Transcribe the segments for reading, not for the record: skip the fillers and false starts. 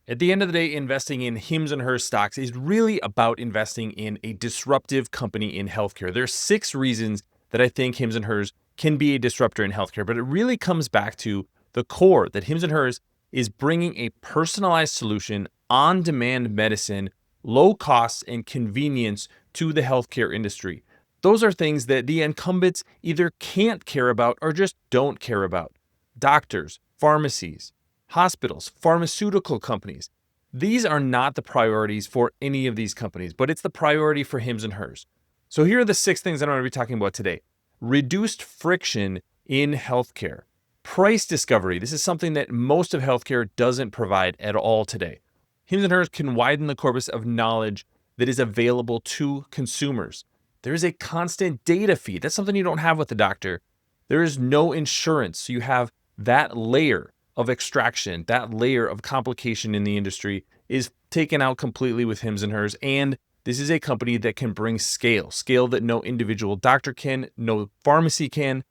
At the end of the day, investing in HIMS and HERS stocks is really about investing in a disruptive company in healthcare. There are 6 reasons that I think HIMS and HERS can be a disruptor in healthcare, but it really comes back to the core that HIMS and HERS is bringing a personalized solution, on-demand medicine, low costs and convenience to the healthcare industry. Those are things that the incumbents either can't care about or just don't care about. Doctors, pharmacies, hospitals, pharmaceutical companies. These are not the priorities for any of these companies, but it's the priority for HIMS and HERS. So here are the 6 things that I'm going to be talking about today. Reduced friction in healthcare. Price discovery. This is something that most of healthcare doesn't provide at all today. HIMS and HERS can widen the corpus of knowledge that is available to consumers. There is a constant data feed. That's something you don't have with the doctor. There is no insurance. So you have that layer of extraction, that layer of complication in the industry is taken out completely with HIMS and HERS. And this is a company that can bring scale that no individual doctor can, no pharmacy can,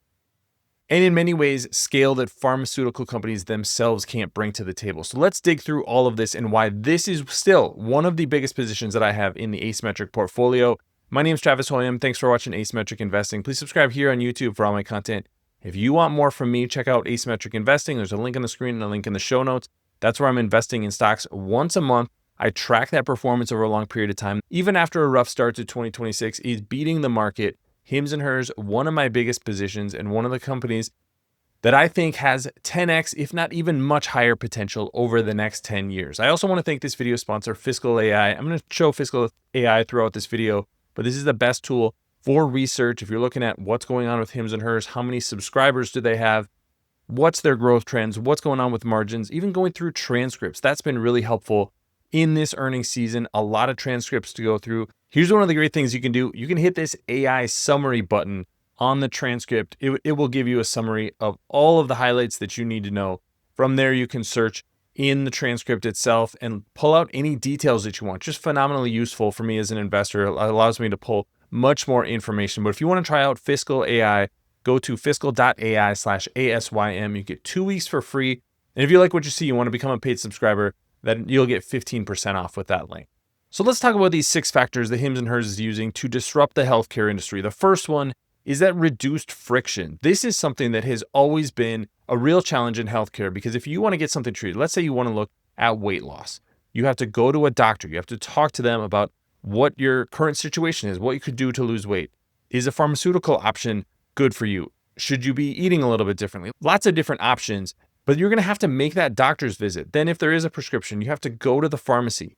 and in many ways, scale that pharmaceutical companies themselves can't bring to the table. So let's dig through all of this and why this is still one of the biggest positions that I have in the Asymmetric portfolio. My name is Travis Hoyam. Thanks for watching Asymmetric Investing. Please subscribe here on YouTube for all my content. If you want more from me, check out Asymmetric Investing. There's a link on the screen and a link in the show notes. That's where I'm investing in stocks once a month. I track that performance over a long period of time. Even after a rough start to 2026, is beating the market. HIMS and HERS, one of my biggest positions and one of the companies that I think has 10x, if not even much higher potential over the next 10 years. I also want to thank this video sponsor, Fiscal AI. I'm going to show Fiscal AI throughout this video, but this is the best tool for research. If you're looking at what's going on with HIMS and HERS, how many subscribers do they have? What's their growth trends? What's going on with margins? Even going through transcripts. That's been really helpful in this earnings season. A lot of transcripts to go through. Here's one of the great things you can do. You can hit this AI summary button on the transcript. It will give you a summary of all of the highlights that you need to know. From there, you can search in the transcript itself and pull out any details that you want. Just phenomenally useful for me as an investor. It allows me to pull much more information. But if you want to try out Fiscal AI, go to fiscal.ai/ASYM. You get 2 weeks for free. And if you like what you see, you want to become a paid subscriber, then you'll get 15% off with that link. So let's talk about these 6 factors that HIMS and HERS is using to disrupt the healthcare industry. The first one is that reduced friction. This is something that has always been a real challenge in healthcare, because if you want to get something treated, let's say you want to look at weight loss, you have to go to a doctor. You have to talk to them about what your current situation is, what you could do to lose weight. Is a pharmaceutical option good for you? Should you be eating a little bit differently? Lots of different options, but you're going to have to make that doctor's visit. Then if there is a prescription, you have to go to the pharmacy.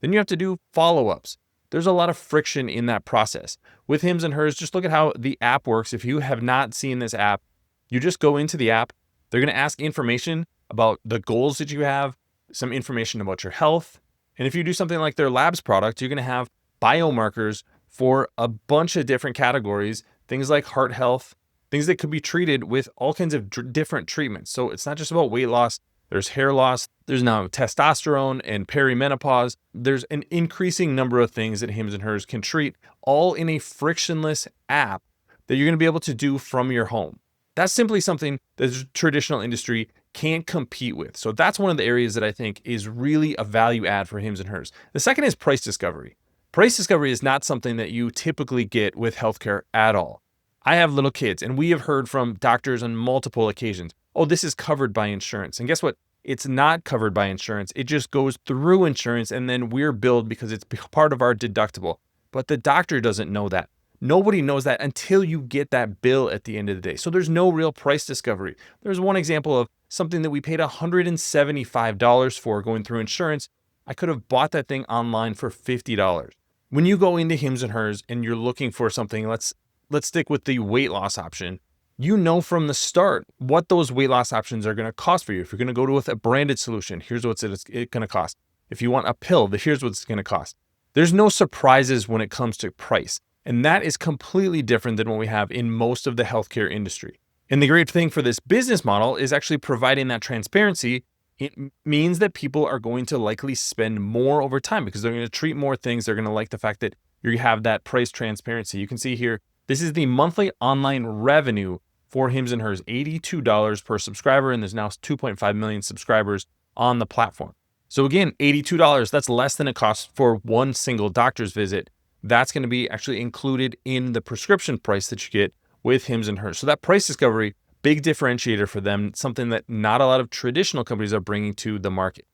Then you have to do follow-ups. There's a lot of friction in that process. With HIMS and HERS, just look at how the app works. If you have not seen this app, you just go into the app. They're going to ask information about the goals that you have, some information about your health. And if you do something like their labs product, you're going to have biomarkers for a bunch of different categories, things like heart health, things that could be treated with all kinds of different treatments. So it's not just about weight loss. There's hair loss. There's now testosterone and perimenopause. There's an increasing number of things that HIMS and HERS can treat, all in a frictionless app that you're going to be able to do from your home. That's simply something that the traditional industry can't compete with. So that's one of the areas that I think is really a value add for HIMS and HERS. The second is price discovery. Price discovery is not something that you typically get with healthcare at all. I have little kids, and we have heard from doctors on multiple occasions, oh, this is covered by insurance. And guess what? It's not covered by insurance. It just goes through insurance, and then we're billed because it's part of our deductible. But the doctor doesn't know that. Nobody knows that until you get that bill at the end of the day. So there's no real price discovery. There's one example of something that we paid $175 for going through insurance. I could have bought that thing online for $50. When you go into HIMS and HERS and you're looking for something, let's stick with the weight loss option. You know from the start what those weight loss options are going to cost for you. If you're going to go with a branded solution, here's what it's going to cost. If you want a pill, here's what it's going to cost. There's no surprises when it comes to price. And that is completely different than what we have in most of the healthcare industry. And the great thing for this business model is actually providing that transparency. It means that people are going to likely spend more over time because they're going to treat more things. They're going to like the fact that you have that price transparency. You can see here, this is the monthly online revenue for HIMS and HERS, $82 per subscriber. And there's now 2.5 million subscribers on the platform. So again, $82, that's less than it costs for one single doctor's visit. That's going to be actually included in the prescription price that you get with HIMS and HERS. So that price discovery, big differentiator for them, something that not a lot of traditional companies are bringing to the market.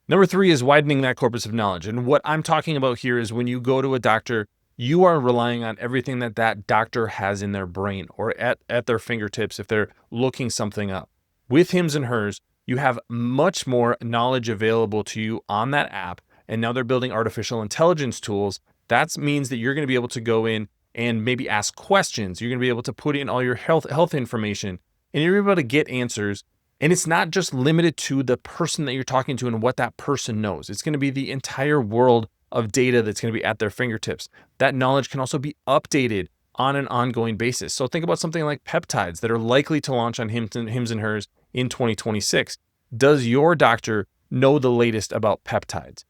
Number 3 is widening that corpus of knowledge. And what I'm talking about here is when you go to a doctor, you are relying on everything that that doctor has in their brain or at their fingertips if they're looking something up. With HIMS and HERS, you have much more knowledge available to you on that app. And now they're building artificial intelligence tools. That means that you're going to be able to go in and maybe ask questions. You're going to be able to put in all your health information, and you're able to get answers. And it's not just limited to the person that you're talking to and what that person knows. It's going to be the entire world of data that's going to be at their fingertips. That knowledge can also be updated on an ongoing basis. So think about something like peptides that are likely to launch on HIMS and HERS in 2026. Does your doctor know the latest about peptides?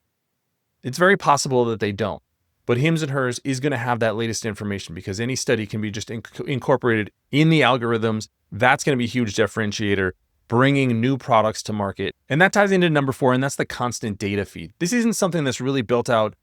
It's very possible that they don't. But HIMS and HERS is going to have that latest information because any study can be just incorporated in the algorithms. That's going to be a huge differentiator, bringing new products to market. And that ties into number 4, and that's the constant data feed. This isn't something that's really built out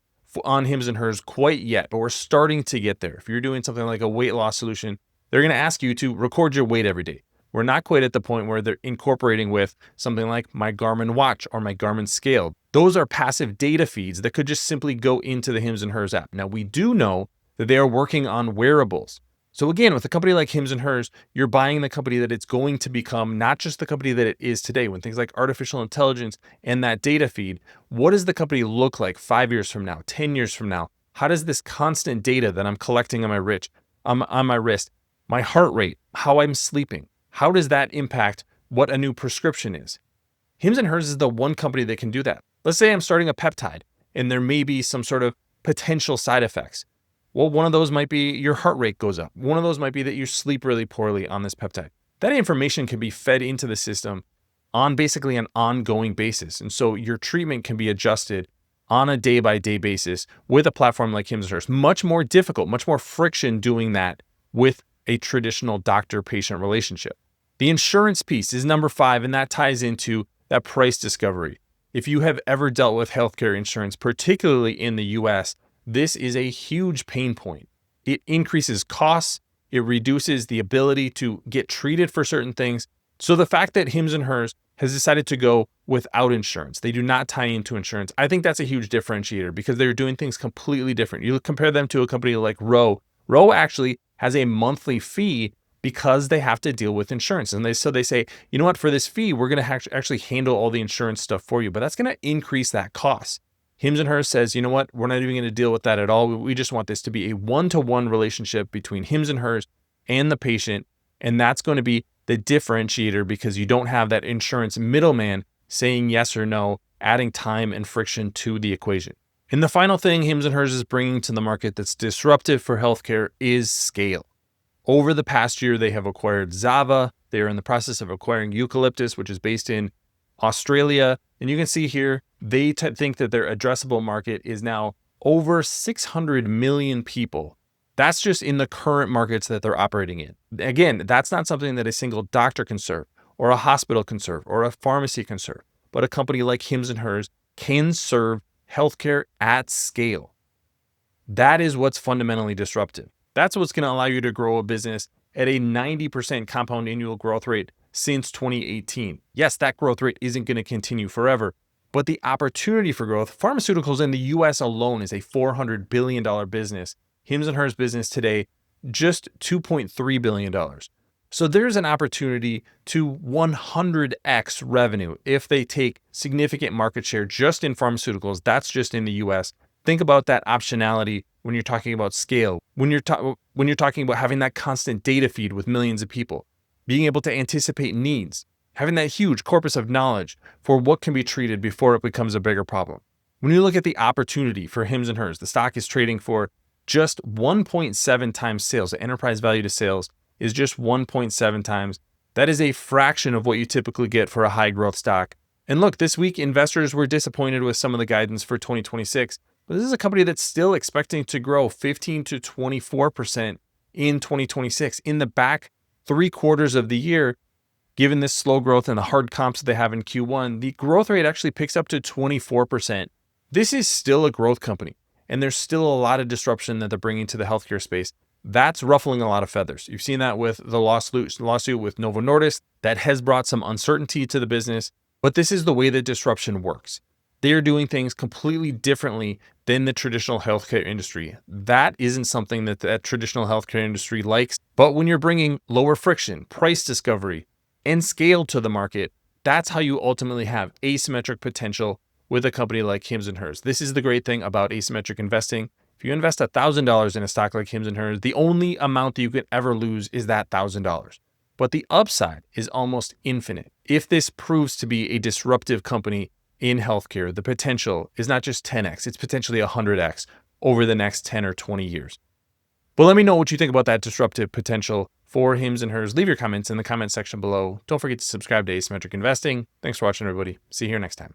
on HIMS and HERS quite yet, but we're starting to get there. If you're doing something like a weight loss solution, they're going to ask you to record your weight every day. We're not quite at the point where they're incorporating with something like my Garmin watch or my Garmin scale. Those are passive data feeds that could just simply go into the HIMS and HERS app. Now, we do know that they are working on wearables. So again, with a company like HIMS and HERS, you're buying the company that it's going to become, not just the company that it is today. When things like artificial intelligence and that data feed, what does the company look like 5 years from now, 10 years from now? How does this constant data that I'm collecting on my wrist, my heart rate, how I'm sleeping, how does that impact what a new prescription is? HIMS and HERS is the one company that can do that. Let's say I'm starting a peptide and there may be some sort of potential side effects. Well, one of those might be your heart rate goes up. One of those might be that you sleep really poorly on this peptide. That information can be fed into the system on basically an ongoing basis. And so your treatment can be adjusted on a day-by-day basis with a platform like HIMS and HERS. Much more difficult, much more friction doing that with a traditional doctor-patient relationship. The insurance piece is number 5, and that ties into that price discovery. If you have ever dealt with healthcare insurance, particularly in the US, this is a huge pain point. It increases costs. It reduces the ability to get treated for certain things. So the fact that HIMS and HERS has decided to go without insurance, they do not tie into insurance, I think that's a huge differentiator because they're doing things completely different. You compare them to a company like Roe. Roe actually has a monthly fee because they have to deal with insurance. And they say, you know what, for this fee, we're going to actually handle all the insurance stuff for you, but that's going to increase that cost. HIMS and HERS says, you know what, we're not even going to deal with that at all. We just want this to be a one-to-one relationship between HIMS and HERS and the patient. And that's going to be the differentiator because you don't have that insurance middleman saying yes or no, adding time and friction to the equation. And the final thing HIMS and HERS is bringing to the market that's disruptive for healthcare is scale. Over the past year, they have acquired Zava. They are in the process of acquiring Eucalyptus, which is based in Australia. And you can see here, they think that their addressable market is now over 600 million people. That's just in the current markets that they're operating in. Again, that's not something that a single doctor can serve, or a hospital can serve, or a pharmacy can serve. But a company like HIMS and HERS can serve healthcare at scale. That is what's fundamentally disruptive. That's what's going to allow you to grow a business at a 90% compound annual growth rate since 2018. Yes, that growth rate isn't going to continue forever, but the opportunity for growth, pharmaceuticals in the US alone is a $400 billion business. HIMS and HERS business today, just $2.3 billion. So there's an opportunity to 100x revenue if they take significant market share just in pharmaceuticals. That's just in the US. Think about that optionality when you're talking about scale, when you're talking about having that constant data feed with millions of people, being able to anticipate needs, having that huge corpus of knowledge for what can be treated before it becomes a bigger problem. When you look at the opportunity for HIMS and HERS, the stock is trading for just 1.7 times sales. The enterprise value to sales is just 1.7 times. That is a fraction of what you typically get for a high growth stock. And look, this week, investors were disappointed with some of the guidance for 2026. But this is a company that's still expecting to grow 15 to 24% in 2026. In the back 3 quarters of the year, Given this slow growth and the hard comps that they have in Q1, the growth rate actually picks up to 24%. This is still a growth company, and there's still a lot of disruption that they're bringing to the healthcare space. That's ruffling a lot of feathers. You've seen that with the lawsuit with Novo Nordisk that has brought some uncertainty to the business, but this is the way that disruption works. They're doing things completely differently than the traditional healthcare industry. That isn't something that the traditional healthcare industry likes, but when you're bringing lower friction, price discovery, and scale to the market, that's how you ultimately have asymmetric potential with a company like HIMS and HERS. This is the great thing about asymmetric investing. If you invest $1,000 in a stock like HIMS and HERS, the only amount that you could ever lose is that $1,000. But the upside is almost infinite. If this proves to be a disruptive company in healthcare, the potential is not just 10x, it's potentially 100x over the next 10 or 20 years. But let me know what you think about that disruptive potential for HIMS and HERS. Leave your comments in the comment section below. Don't forget to subscribe to Asymmetric Investing. Thanks for watching, everybody. See you here next time.